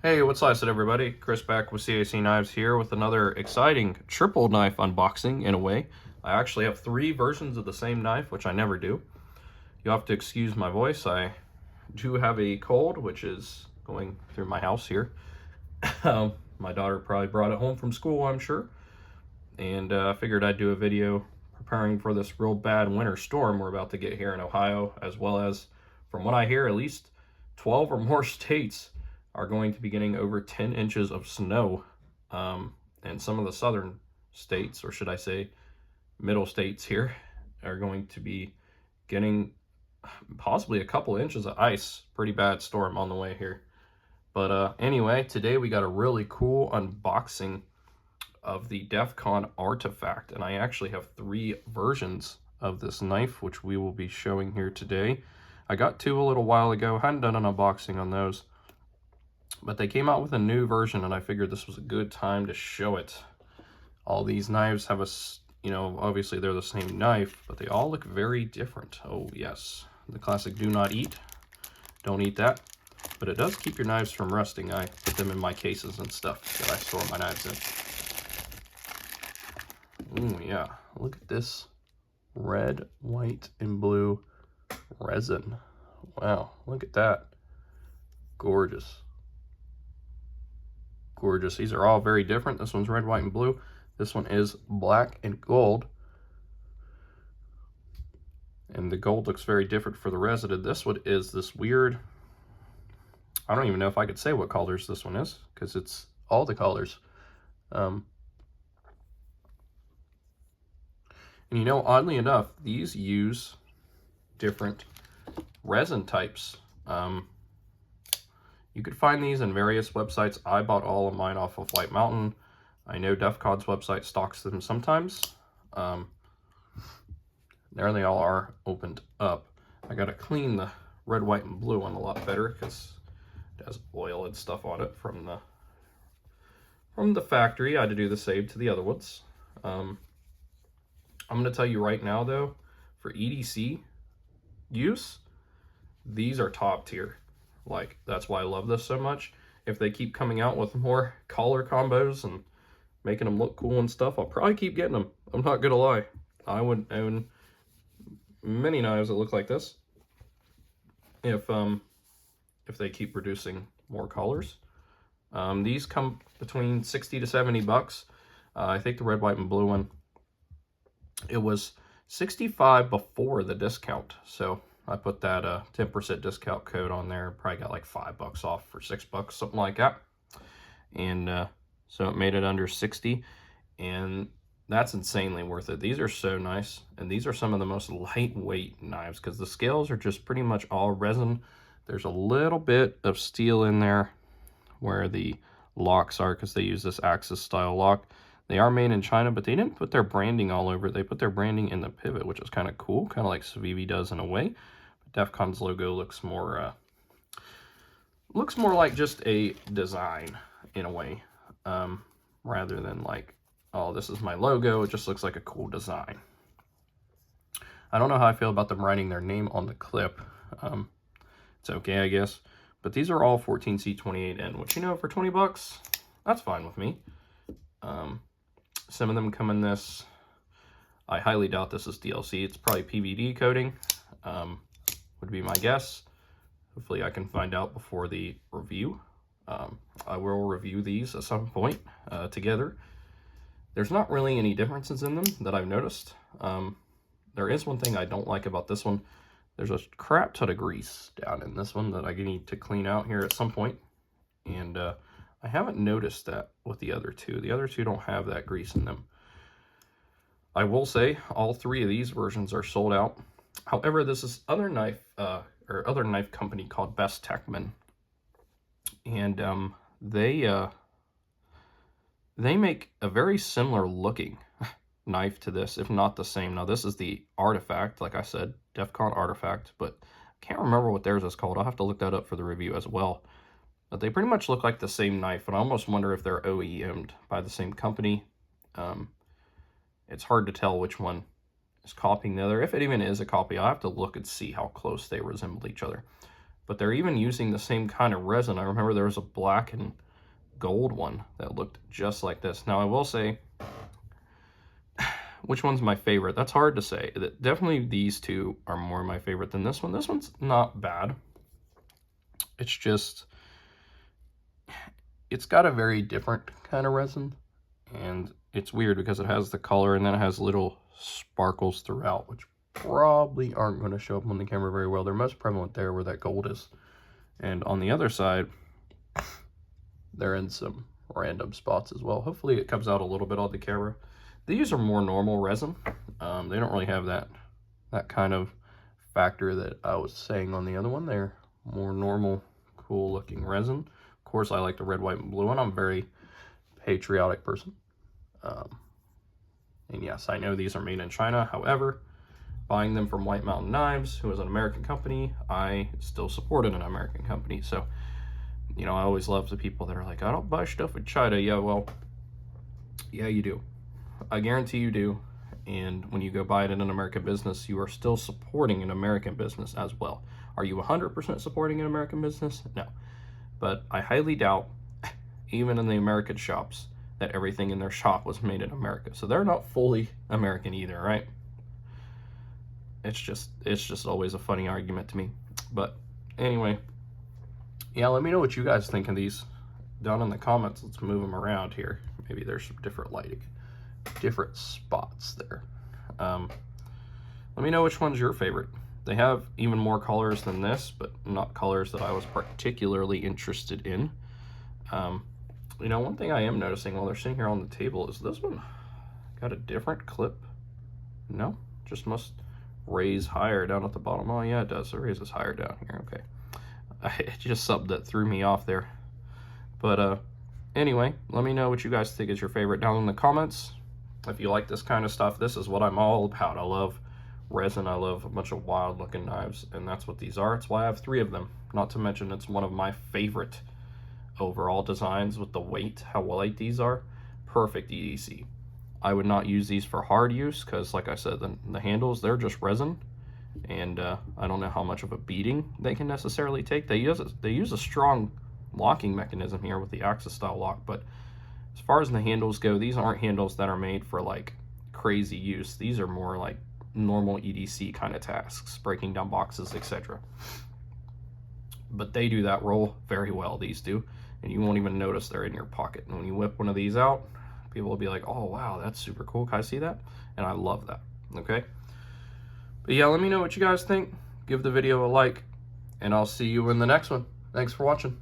Hey, what's up, everybody? Chris back with CAC Knives here with another exciting triple knife unboxing in a way. I actually have three versions of the same knife, which I never do. You'll have to excuse my voice. I do have a cold, which is going through my house here. My daughter probably brought it home from school, I'm sure. And I figured I'd do a video preparing for this real bad winter storm we're about to get here in Ohio, as well as, from what I hear, at least 12 or more states are going to be getting over 10 inches of snow. And some of the southern states, or should I say middle states here, are going to be getting possibly a couple inches of ice. Pretty bad storm on the way here. But anyway, today we got a really cool unboxing of the DEF CON artifact, and I actually have three versions of this knife, which we will be showing here today. I got two a little while ago, hadn't done an unboxing on those, but they came out with a new version, and I figured this was a good time to show it. All these knives have obviously they're the same knife, but they all look very different. Oh yes, the classic do not eat. Don't eat that. But it does keep your knives from rusting. I put them in my cases and stuff that I store my knives in. Ooh, yeah. Look at this red, white, and blue resin. Wow, look at that. Gorgeous. Gorgeous. These are all very different. This one's red, white, and blue. This one is black and gold. And the gold looks very different for the resin. This one is this weird, I don't even know if I could say what colors this one is, because it's all the colors. And oddly enough, these use different resin types. You could find these in various websites. I bought all of mine off of White Mountain. I know DEF CON's website stocks them sometimes. There they all are opened up. I gotta clean the red, white, and blue one a lot better because it has oil and stuff on it from the factory. I had to do the same to the other ones. I'm gonna tell you right now though, for EDC use, these are top tier. Like, that's why I love this so much. If they keep coming out with more collar combos and making them look cool and stuff, I'll probably keep getting them. I'm not gonna lie. I would own many knives that look like this if they keep producing more colors. These come between 60 to 70 bucks. I think the red, white, and blue one, it was 65 before the discount. So I put that 10% discount code on there. Probably got like $5 off for $6, something like that. And so it made it under 60, and that's insanely worth it. These are so nice, and these are some of the most lightweight knives because the scales are just pretty much all resin. There's a little bit of steel in there where the locks are because they use this Axis style lock. They are made in China, but they didn't put their branding all over it. They put their branding in the pivot, which is kind of cool, kind of like Civivi does in a way. But DEF CON's logo looks more like just a design in a way, rather than like, oh, this is my logo. It just looks like a cool design. I don't know how I feel about them writing their name on the clip. It's okay, I guess. But these are all 14C28N, which, for 20 bucks, that's fine with me. Some of them come in this. I highly doubt this is DLC. It's probably PVD coating, would be my guess. Hopefully I can find out before the review. I will review these at some point together. There's not really any differences in them that I've noticed. There is one thing I don't like about this one. There's a crap ton of grease down in this one that I need to clean out here at some point. And I haven't noticed that with the other two. The other two don't have that grease in them. I will say all three of these versions are sold out. However, this is other knife company called Best Techman, and they make a very similar looking knife to this, if not the same. Now this is the Artifact, like I said, DEF CON Artifact, but I can't remember what theirs is called. I'll have to look that up for the review as well. But they pretty much look like the same knife, and I almost wonder if they're OEM'd by the same company. It's hard to tell which one is copying the other. If it even is a copy, I'll have to look and see how close they resemble each other. but they're even using the same kind of resin. I remember there was a black and gold one that looked just like this. Now I will say, which one's my favorite? That's hard to say. Definitely these two are more my favorite than this one. This one's not bad. It's just, it's got a very different kind of resin, and it's weird because it has the color and then it has little sparkles throughout, which probably aren't going to show up on the camera very well. They're most prevalent there where that gold is. And on the other side, they're in some random spots as well. Hopefully it comes out a little bit on the camera. These are more normal resin. They don't really have that kind of factor that I was saying on the other one. They're more normal, cool looking resin. Of course, I like the red, white, and blue, and I'm a very patriotic person. And yes, I know these are made in China. However, buying them from White Mountain Knives, who is an American company, I still supported an American company. So, you know, I always love the people that are like, I don't buy stuff in China. Yeah, well, yeah, you do. I guarantee you do. And when you go buy it in an American business, you are still supporting an American business as well. Are you 100% supporting an American business? No. But I highly doubt, even in the American shops, that everything in their shop was made in America. So they're not fully American either, right? It's just always a funny argument to me. But anyway, yeah, let me know what you guys think of these down in the comments. Let's move them around here. Maybe there's some different lighting, different spots there. Let me know which one's your favorite. They have even more colors than this, but not colors that I was particularly interested in. You know, one thing I am noticing while they're sitting here on the table is this one got a different clip. No, just must raise higher down at the bottom. Oh yeah, it does. It raises higher down here. Okay. It just something that threw me off there. But anyway, let me know what you guys think is your favorite down in the comments. If you like this kind of stuff, this is what I'm all about. I love resin. I love a bunch of wild looking knives, and that's what these are. It's why I have 3 of them. Not to mention it's one of my favorite overall designs with the weight, how light these are. Perfect EDC. I would not use these for hard use because, like I said, the handles, they're just resin, and I don't know how much of a beating they can necessarily take. They use a strong locking mechanism here with the Axis style lock, but as far as the handles go, these aren't handles that are made for like crazy use. These are more like normal EDC kind of tasks, breaking down boxes, etc. But they do that role very well, these do, and you won't even notice they're in your pocket. And when you whip one of these out, people will be like, oh wow, that's super cool, can I see that? And I love that. Okay, but yeah, let me know what you guys think. Give the video a like, and I'll see you in the next one. Thanks for watching.